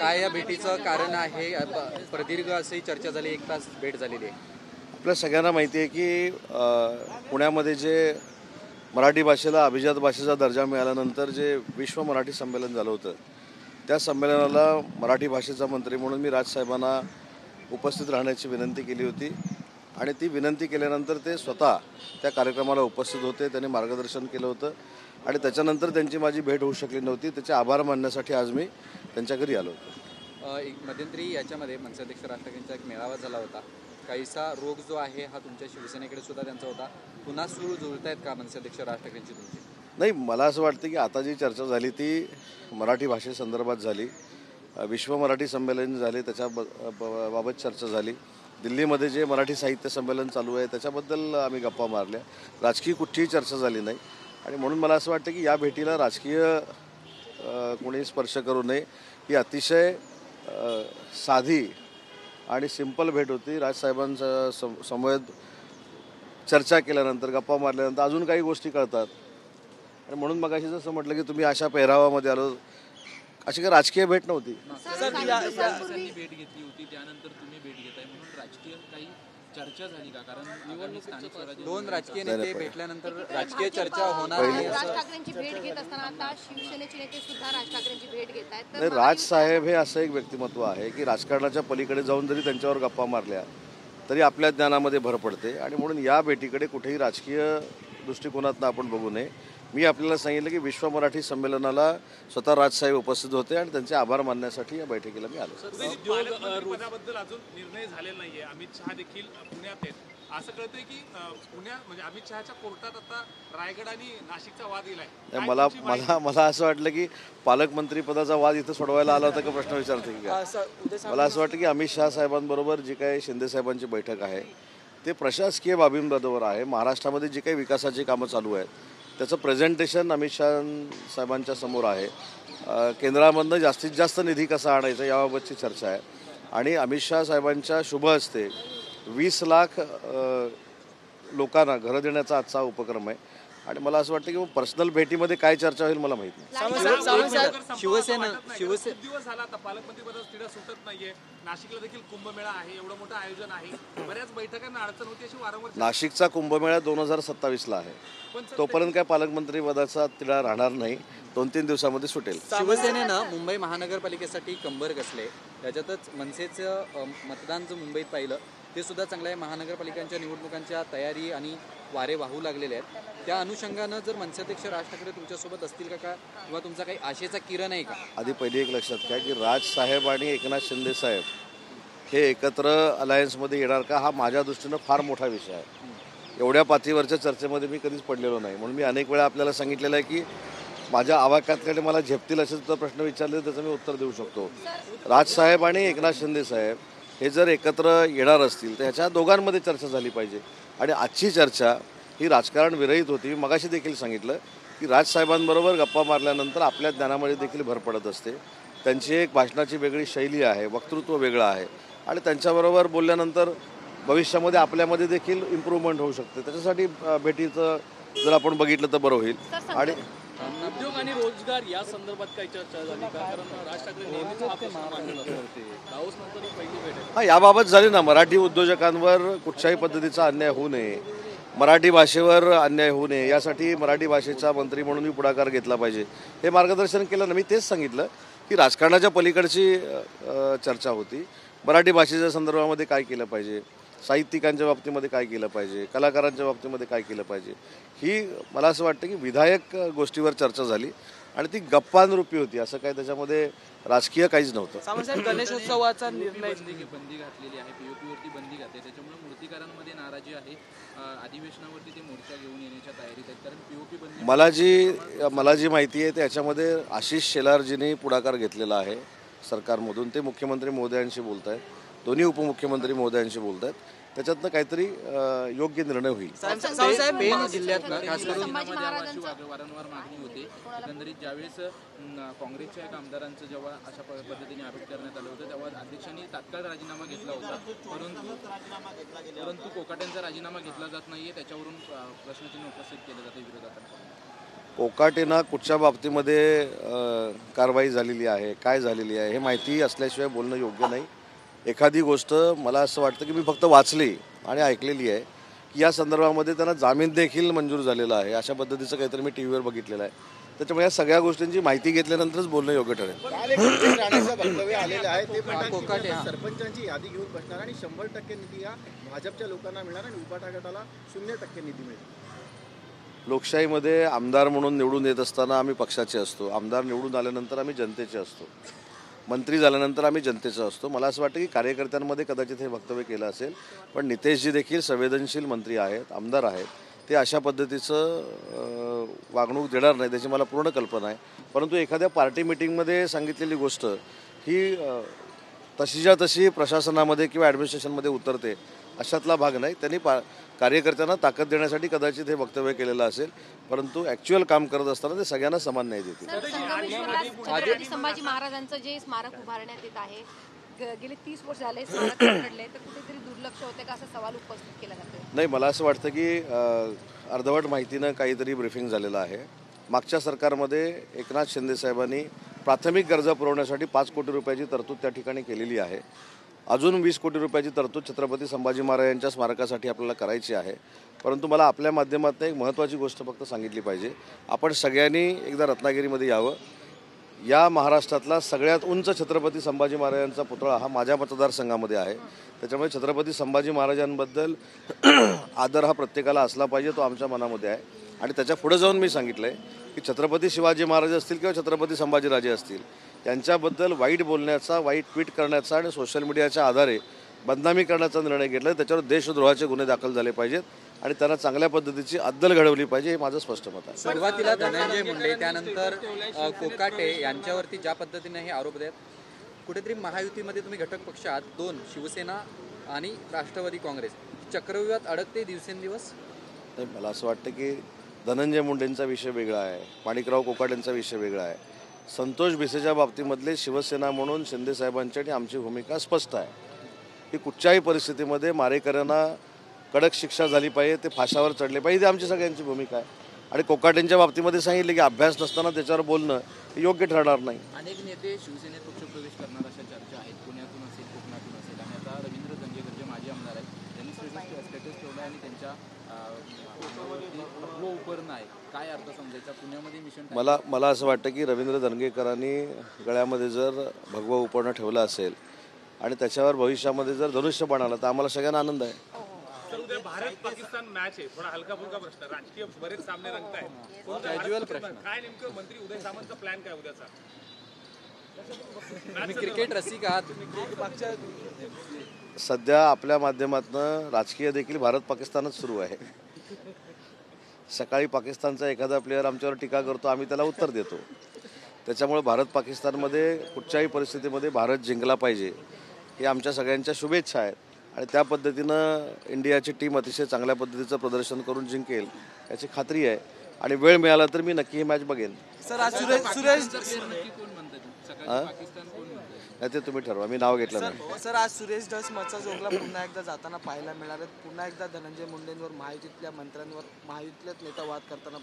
काय या भेटीचं कारण आहे? प्रदीर्घ अशी चर्चा झाली, 1 तास भेट झालेली आहे. आपल्या सगळ्यांना माहिती आहे की पुण्यामध्ये जे मराठी भाषेला अभिजात भाषेचा दर्जा मिळाल्यानंतर जे विश्व मराठी संमेलन झालं होतं, त्या संमेलनाला मराठी भाषेचा मंत्री म्हणून मी राजसाहेबांना उपस्थित राहण्याची विनंती केली होती आणि ती विनंती केल्यानंतर ते स्वतः त्या कार्यक्रमाला उपस्थित होते. त्यांनी मार्गदर्शन केलं होतं आणि त्याच्यानंतर त्यांची माझी भेट होऊ शकली नव्हती. त्याचे आभार मानण्यासाठी आज मी त्यांच्या घरी आलो होतो. मध्यंतरी याच्यामध्ये मनसेअध्यक्ष राज ठाकरेंचा एक मेळावा झाला होता. काहीसा रोग जो आहे हा तुमच्या शिवसेनेकडे सुद्धा त्यांचा होता. पुन्हा सुरू जुळतायत का मनसेअध्यक्ष राज ठाकरेंची तुमची? नाही, मला असं वाटतं की आता जी चर्चा झाली ती मराठी भाषेसंदर्भात झाली. विश्व मराठी संमेलन झाले त्याच्या बाबत चर्चा झाली. दिल्लीमध्ये जे मराठी साहित्य संमेलन चालू आहे त्याच्याबद्दल आम्ही गप्पा मारल्या. राजकीय कुठलीही चर्चा झाली नाही आणि म्हणून मला असं वाटतं की या भेटीला राजकीय कोणी स्पर्श करू नये. ही अतिशय साधी आणि सिंपल भेट होती. राजसाहेबांचा समवेत चर्चा केल्यानंतर गप्पा मारल्यानंतर अजून काही गोष्टी कळतात आणि म्हणून मगाशी जसं म्हटलं की तुम्ही अशा पेहरावामध्ये आलो, अशी काही राजकीय भेट नव्हती. भेट घेतली होती, त्यानंतर तुम्ही भेट घेताय म्हणून राजकीय काही चर्चा झाली का? कारण दोन राजकीय नेते भेटल्यानंतर राजकीय चर्चा होणार नाही. राज ठाकरेंची भेट घेत असताना आता शिवसेनेचे नेते सुद्धा राज ठाकरेंची भेट घेत आहेत. नाही, राजसाहेब हे असं एक व्यक्तिमत्व आहे की राजकारणाच्या पलीकडे जाऊन जरी त्यांच्यावर गप्पा मारल्या तरी आपल्या ज्ञानामध्ये भर पडते आणि म्हणून या भेटीकडे कुठेही राजकीय दृष्टिकोनातून आपण बघू नये. मी आपल्याला सांगितलं की विश्व मराठी संमेलनाला स्वतः राजसाहेब उपस्थित होते आणि त्यांचे आभार मानण्यासाठी या बैठकीला मी आलो. पदाबद्दल अजून निर्णय झालेला नाहीये. अमित शहा देखील पुण्यात आहेत. असं कळतंय की म्हणजे अमित शहाच्या कोर्टात आता रायगड आणि नाशिकचा वाद गेलाय. मला असं वाटलं की पालकमंत्री पदाचा वाद इथं सोडवायला आला होता का प्रश्न विचारते की काय? मला असं वाटतं की अमित शहा साहेबांबरोबर जी काही शिंदे साहेबांची बैठक आहे ते प्रशासकीय बाबींबरोबर आहे. महाराष्ट्रामध्ये जी काही विकासाची कामं चालू आहेत त्याचं प्रेझेंटेशन अमित शहा साहेबांच्या समोर आहे. केंद्रामधनं जास्तीत जास्त निधी कसा आणायचा याबाबतची चर्चा आहे आणि अमित शहा साहेबांच्या शुभ हस्ते 20 लाख लोकांना घरं देण्याचा आजचा उपक्रम आहे आणि मला असं वाटतं की पर्सनल भेटीमध्ये काय चर्चा होईल मला माहित नाही. शिवसेना दिवस झाला आता पालकमंत्री पदाचा तिढा सुटत नाहीये. नाशिकला देखील कुंभमेळा आहे, एवढं मोठं आयोजन आहे, बऱ्याच बैठकांना अडचण होती अशी वारंवार. नाशिकचा कुंभमेळा 2027ला आहे. तोपर्यंत काय पालकमंत्री पदाचा तिढा राहणार नाही. 2-3 दिवसामध्ये सुटेल. शिवसेनेनं मुंबई महानगरपालिकेसाठी कंबर कसले, त्याच्यातच मनसेचं मतदान जर मुंबईत पाहिलं ते सुद्धा चांगलं आहे. महानगरपालिकांच्या निवडणुकांच्या तयारी आणि वारे वाहू लागलेले आहेत. त्या अनुषंगानं जर मनसेअध्यक्ष राज ठाकरे तुमच्यासोबत असतील का किंवा तुमचा काही आशेचा किरण आहे का? आधी पहिली एक लक्षात घ्या की राजसाहेब आणि एकनाथ शिंदे साहेब हे एकत्र अलायन्समध्ये येणार का हा माझ्या दृष्टीनं फार मोठा विषय आहे. एवढ्या पातळीवरच्या चर्चेमध्ये मी कधीच पडलेलो नाही. म्हणून मी अनेक वेळा आपल्याला सांगितलेलं आहे की माझ्या आवाक्याकडे मला झेपतील असे सुद्धा प्रश्न विचारले त्याचं मी उत्तर देऊ शकतो. राजसाहेब आणि एकनाथ शिंदे साहेब हे जर एकत्र येणार असतील तर ह्याच्या दोघांमध्ये चर्चा झाली पाहिजे आणि आजची चर्चा ही राजकारण विरहित होती. मी मगाशी देखील सांगितलं की राजसाहेबांबरोबर गप्पा मारल्यानंतर आपल्या ज्ञानामध्ये देखील भर पडत असते. त्यांची एक भाषणाची वेगळी शैली आहे, वक्तृत्व वेगळं आहे आणि त्यांच्याबरोबर बोलल्यानंतर भविष्यामध्ये आपल्यामध्ये देखील इम्प्रूव्हमेंट होऊ शकते. त्याच्यासाठी भेटीचं जर आपण बघितलं तर बरं होईल. आणि उद्योग आणि रोजगार या संदर्भात काही चर्चा झाली का? कारण राज ठाकरे नेहमीच पहिली भेट आहे. हां, याबाबत झाली ना. मराठी उद्योजकांवर कुठच्याही पद्धतीचा अन्याय होऊ नये, मराठी भाषेवर अन्याय होऊ नये यासाठी मराठी भाषेचा मंत्री म्हणून मी पुढाकार घेतला पाहिजे हे मार्गदर्शन केलं ना. मी तेच सांगितलं की राजकारणाच्या पलीकडची चर्चा होती. मराठी भाषेच्या संदर्भामध्ये काय केलं पाहिजे, साहित्यिकांच्या बाबतीमध्ये काय केलं पाहिजे, कलाकारांच्या बाबतीमध्ये काय केलं पाहिजे, ही मला असं वाटतं की विधायक गोष्टीवर चर्चा झाली आणि ती गप्पांरूपी होती. असं काय त्याच्यामध्ये राजकीय काहीच नव्हतं. गणेशोत्सवाचा निर्णय बंदी घातलेली आहे, पीओपीवरती बंदी घातली, त्याच्यामुळे मूर्तिकारांमध्ये नाराजी आहे. अधिवेशनावरती ते मोर्चा घेऊन येण्याच्या तयारीत आहेत कारण पीओपी बंदी. मला जी माहिती आहे त्याच्यामध्ये आशिष शेलारजींनी पुढाकार घेतलेला आहे सरकारमधून. ते मुख्यमंत्री महोदयांशी बोलत आहेत, दोन्ही उपमुख्यमंत्री महोदयांशी बोलत आहेत. त्याच्यातनं काहीतरी योग्य निर्णय होईल. पेन जिल्ह्यात खास करून वारंवार मागणी होते. एकंदरीत ज्यावेळेस काँग्रेसच्या एका आमदारांचं जेव्हा अशा पद्धतीने आरोप करण्यात आलं होतं तेव्हा अध्यक्षांनी तात्काळ राजीनामा घेतला होता, परंतु कोकाट्यांचा राजीनामा घेतला जात नाहीये, त्याच्यावरून प्रश्नचिन्ह उपस्थित केलं जातं विरोधात. कोकाटेंना कुठच्या बाबतीमध्ये कारवाई झालेली आहे, काय झालेली आहे हे माहिती असल्याशिवाय बोलणं योग्य नाही. एखादी गोष्ट मला असं वाटतं की मी फक्त वाचली आणि ऐकलेली आहे की या संदर्भामध्ये त्यांना जामीन देखील मंजूर झालेला आहे, अशा पद्धतीचं काहीतरी मी टी व्हीवर बघितलेलं आहे. त्याच्यामुळे या सगळ्या गोष्टींची माहिती घेतल्यानंतरच बोलणं योग्य ठरेल. काल एक विजय राणेचं वक्तव्य आलेलं आहे, ते म्हणतात की मी सरपंचांची यादी घेऊन बसणार आणि 100% निधी हा भाजपच्या लोकांना मिळणार आणि उभाटा गटाला 0% निधी मिळेल. लोकशाहीमध्ये आमदार म्हणून निवडून येत असताना आम्ही पक्षाचे असतो, आमदार निवडून आल्यानंतर आम्ही जनतेचे असतो, मंत्री झाल्यानंतर आम्ही जनतेचा असतो. मला असं वाटतं की कार्यकर्त्यांमध्ये कदाचित हे वक्तव्य केलं असेल, पण नितेशजी देखील संवेदनशील मंत्री आहेत, आमदार आहेत. ते अशा पद्धतीचं वागणूक देणार नाही त्याची मला पूर्ण कल्पना आहे. परंतु एखाद्या पार्टी मिटिंगमध्ये सांगितलेली गोष्ट ही तशीच्या तशी प्रशासनामध्ये किंवा ॲडमिनिस्ट्रेशनमध्ये उतरते अशातला भाग नाही. त्यांनी कार्यकर्त्यांना ताकद देण्यासाठी कदाचित हे वक्तव्य केलेलं असेल, परंतु ॲक्च्युअल काम करत असताना ते सगळ्यांना समान न्याय देतील. छत्रपती संभाजी महाराजांचं जे स्मारक उभारण्यात येत आहे, गेले 30 वर्ष झाले स्मारक घडले, तर कुठेतरी दुर्लक्ष होते का असा सवाल उपस्थित केला जातो. नाही, मला असं वाटतं की अर्धवट माहितीनं काहीतरी ब्रीफिंग झालेलं आहे. मागच्या सरकारमध्ये एकनाथ शिंदे साहेबांनी प्राथमिक गरजा पुरवण्यासाठी 5 कोटी रुपयाची तरतूद त्या ठिकाणी केलेली आहे. अजून 20 कोटी रुपयाची तरतूद छत्रपती संभाजी महाराज यांच्या स्मारकासाठी आपल्याला करायची आहे. परंतु मला आपल्या माध्यमातून एक महत्त्वाची गोष्ट फक्त सांगितली पाहिजे. आपण सगळ्यांनी एकदा रत्नागिरीमध्ये यावं. या महाराष्ट्रातला सगळ्यात उंच छत्रपती संभाजी महाराजांचा पुतळा हा माझ्या मतदारसंघामध्ये आहे. त्याच्यामुळे छत्रपती संभाजी महाराजांबद्दल आदर हा प्रत्येकाला असला पाहिजे, तो आमच्या मनामध्ये आहे. आणि त्याच्या पुढे जाऊन मी सांगितलं आहे की छत्रपती शिवाजी महाराज असतील किंवा छत्रपती संभाजीराजे असतील, यांच्याबद्दल वाईट बोलण्याचा, वाईट ट्विट करण्याचा आणि सोशल मीडियाच्या आधारे बदनामी करण्याचा निर्णय घेतला. त्याच्यावर देशद्रोहाचे गुन्हे दाखल झाले पाहिजेत आणि त्यांना चांगल्या पद्धतीची अद्दल घडवली पाहिजे, हे माझं स्पष्ट मत आहे. सुरुवातीला धनंजय मुंडे, त्यानंतर कोकाटे यांच्यावरती ज्या पद्धतीने हे आरोप आहेत, कुठेतरी महायुतीमध्ये तुम्ही घटक पक्ष आहात, 2 शिवसेना आणि राष्ट्रवादी काँग्रेस, चक्रव्यूहात अडकते दिवसेंदिवस. मला असं वाटतं की धनंजय मुंडेंचा विषय वेगळा आहे, माणिकराव कोकाटेंचा विषय वेगळा आहे. संतोष भिसेच्या बाबतीमधले शिवसेना म्हणून शिंदेसाहेबांची आणि आमची भूमिका स्पष्ट आहे की कुठच्याही परिस्थितीमध्ये मारेकऱ्यांना कडक शिक्षा झाली पाहिजे, ते फाशावर चढले पाहिजे, ही आमची सगळ्यांची भूमिका आहे. आणि कोकाटेंच्या बाबतीमध्ये सांगितले की अभ्यास नसताना त्याच्यावर बोलणं हे योग्य ठरणार नाही. अनेक नेते शिवसेनेत पक्षप्रवेश करणार अशा चर्चा आहेत, पुण्यातून असेल, कोकणातून असेल. आणि आता रवींद्र दंगेकर जे माजी आमदार आहेत त्यांनी स्टेटस ठेवला आणि त्यांच्या उपरणं आहे. काय अर्थ समजायचा पुण्यामध्ये मिशन? मला असं वाटतं की रवींद्र दंगेकरांनी गळ्यामध्ये जर भगवं उपरणं ठेवलं असेल आणि त्याच्यावर भविष्यामध्ये जर धनुष्यबाण आलं तर आम्हाला सगळ्यांना आनंद आहे. तर उद्या भारत पाकिस्तान मॅच आहे, थोडा हलका फुलका प्रश्न, राजकीय बरेच सामने रंगत आहेत. कॅज्युअल प्रश्न. काय नेमकं मंत्री उदय सामंतचा प्लॅन काय उद्याचा? तुम्ही क्रिकेट रसिक आहात. सध्या आपल्या माध्यमातून राजकीय देखील भारत पाकिस्तानच सुरू आहे. सकाळी पाकिस्तानचा एखादा प्लेअर आमच्यावर टीका करतो, आम्ही त्याला उत्तर देतो. त्याच्यामुळे भारत पाकिस्तानमध्ये कुठच्याही परिस्थितीमध्ये भारत जिंकला पाहिजे ही आमच्या सगळ्यांच्या शुभेच्छा आहेत. आणि त्या पद्धतीनं इंडियाची टीम अतिशय चांगल्या पद्धतीचं प्रदर्शन करून जिंकेल याची खात्री आहे. आणि वेळ मिळाला तर मी नक्की ही मॅच बघेन. सर, आज सुरेश नाही, ते तुम्ही ठरवा, मी नाव घेतलं नाही. सर, आज सुरेश धस मचा जोगला पुन्हा एकदा जाताना पाहायला मिळणार आहे. पुन्हा एकदा धनंजय मुंडेंवर, महायुतीतल्या मंत्र्यांवर, महायुतीतल्याच नेता वाद करताना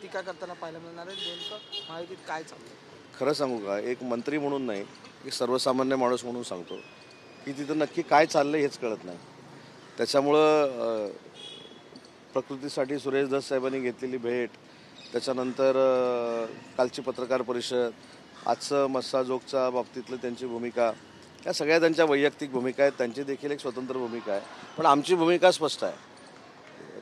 टीका करताना पाहायला मिळणार आहे. नेमकं महायुतीत काय चालतं? खरं सांगू का, एक मंत्री म्हणून नाही, एक सर्वसामान्य माणूस म्हणून सांगतो की तिथं नक्की काय चाललं हेच कळत नाही. त्याच्यामुळं प्रकृतीसाठी सुरेश धस साहेबांनी घेतलेली भेट, त्याच्यानंतर कालची पत्रकार परिषद, आजचं मस्साजोगच्या बाबतीतलं त्यांची भूमिका, या सगळ्या त्यांच्या वैयक्तिक भूमिका आहेत. त्यांची देखील एक स्वतंत्र भूमिका आहे, पण आमची भूमिका स्पष्ट आहे.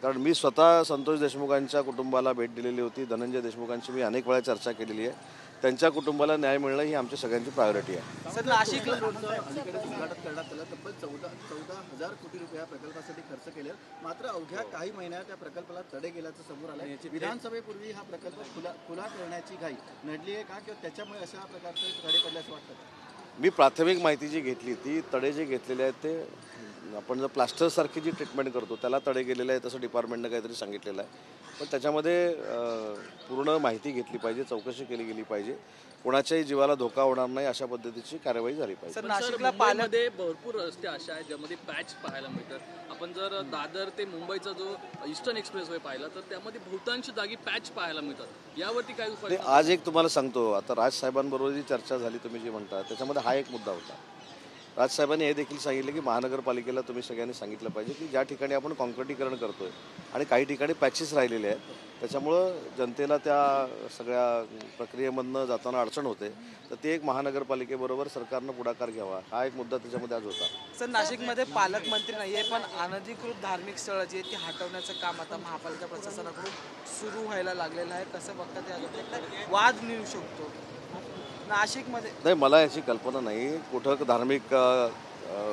कारण मी स्वतः संतोष देशमुखांच्या कुटुंबाला भेट दिलेली होती. धनंजय देशमुखांची मी अनेक वेळा चर्चा केलेली आहे. त्यांच्या कुटुंबाला न्याय मिळणं ही आमच्या सगळ्यांची प्रायोरिटी आहे. सर, नाशिकला उद्घाटन करण्यात आलं. तब्बल 14,000 कोटी रुपये या प्रकल्पासाठी खर्च केले. मात्र अवघ्या काही महिन्यात त्या प्रकल्पाला तडे गेल्याचं समोर आलं. विधानसभेपूर्वी हा प्रकल्प खुला करण्याची घाई नडली आहे का, किंवा त्याच्यामुळे अशा प्रकारचे तडे पडले असं वाटतं? मी प्राथमिक माहिती जी घेतली ती तडे जे घेतलेले आहेत ते आपण जर प्लास्टरसारखी जी ट्रीटमेंट करतो त्याला तडे गेलेलं आहे तसं डिपार्टमेंटनं काहीतरी सांगितलेलं आहे. पण त्याच्यामध्ये पूर्ण माहिती घेतली पाहिजे, चौकशी केली गेली पाहिजे, कोणाच्याही जीवाला धोका होणार नाही अशा पद्धतीची कार्यवाही झाली पाहिजे. सर नाशिकला पालक मध्ये भरपूर रस्ते असे आहेत ज्यामध्ये पॅच पाहायला मिळतात. आपण जर दादर ते मुंबईचा जो ईस्टर्न एक्सप्रेसवे पाहिला तर त्यामध्ये बहुतांश जागी पॅच पाहायला मिळतात. यावरती काय उपाय? आज एक तुम्हाला सांगतो, आता राजसाहेबांबरोबर जी चर्चा झाली तुम्ही जी म्हणता त्याच्यामध्ये हा एक मुद्दा होता. राजसाहेबांनी हे देखील सांगितलं की महानगरपालिकेला तुम्ही सगळ्यांनी सांगितलं पाहिजे की ज्या ठिकाणी आपण कॉन्क्रिटीकरण करतोय आणि काही ठिकाणी पॅचेस राहिलेले आहेत त्याच्यामुळं जनतेला त्या सगळ्या प्रक्रियेमधनं जाताना अडचण होते, तर ते एक महानगरपालिकेबरोबर सरकारनं पुढाकार घ्यावा हा एक मुद्दा त्याच्यामध्ये आज होता. सर नाशिकमध्ये पालकमंत्री नाहीये पण अनधिकृत धार्मिक स्थळं जी आहेत ती हटवण्याचं काम आता महापालिका प्रशासनाकडून सुरू व्हायला लागलेलं आहे. कसं बघता ते वाद निघू शकतो नाशिकमध्ये? नाही, मला याची कल्पना नाही कुठं धार्मिक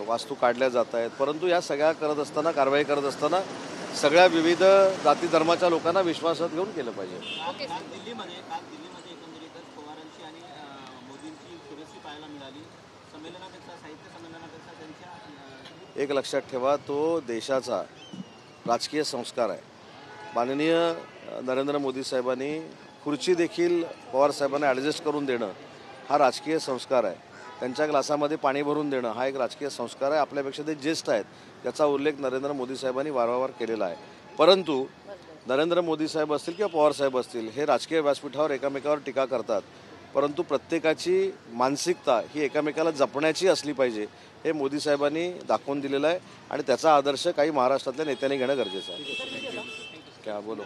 वास्तू काढल्या जात आहेत, परंतु या सगळ्या करत असताना कारवाई करत असताना सगळ्या विविध जाती धर्माच्या लोकांना विश्वासात घेऊन केलं पाहिजे. काल दिल्लीमध्ये एकंदरीतच पवारांची आणि मोदींची सुरेशी पाहायला मिळाली. संमेलनापेक्षा साहित्य संमेलनापेक्षा त्यांच्या एक लक्षात ठेवा, तो देशाचा राजकीय संस्कार आहे. माननीय नरेंद्र मोदी साहेबांनी खुर्ची देखील पवार साहेबांना ॲडजस्ट करून देणं हा राजकीय संस्कार आहे. त्यांच्या ग्लासामध्ये पाणी भरून देणं हा एक राजकीय संस्कार आहे. आपल्यापेक्षा ते ज्येष्ठ आहेत त्याचा उल्लेख नरेंद्र मोदी साहेबांनी वारंवार केलेला आहे. परंतु नरेंद्र मोदी साहेब असतील किंवा पवार साहेब असतील हे राजकीय व्यासपीठावर एकामेकावर टीका करतात, परंतु प्रत्येकाची मानसिकता ही एकामेकाला जपण्याची असली पाहिजे हे मोदी साहेबांनी दाखवून दिलेलं आहे आणि त्याचा आदर्श काही महाराष्ट्रातल्या नेत्यांनी घेणं गरजेचं आहे. क्या बोलो.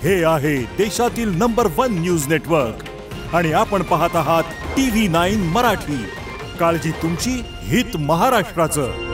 हे आहे देशातील नंबर 1 न्यूज नेटवर्क आणि आपण पाहत आहात TV9 मराठी. काळजी तुमची, हित महाराष्ट्राचं.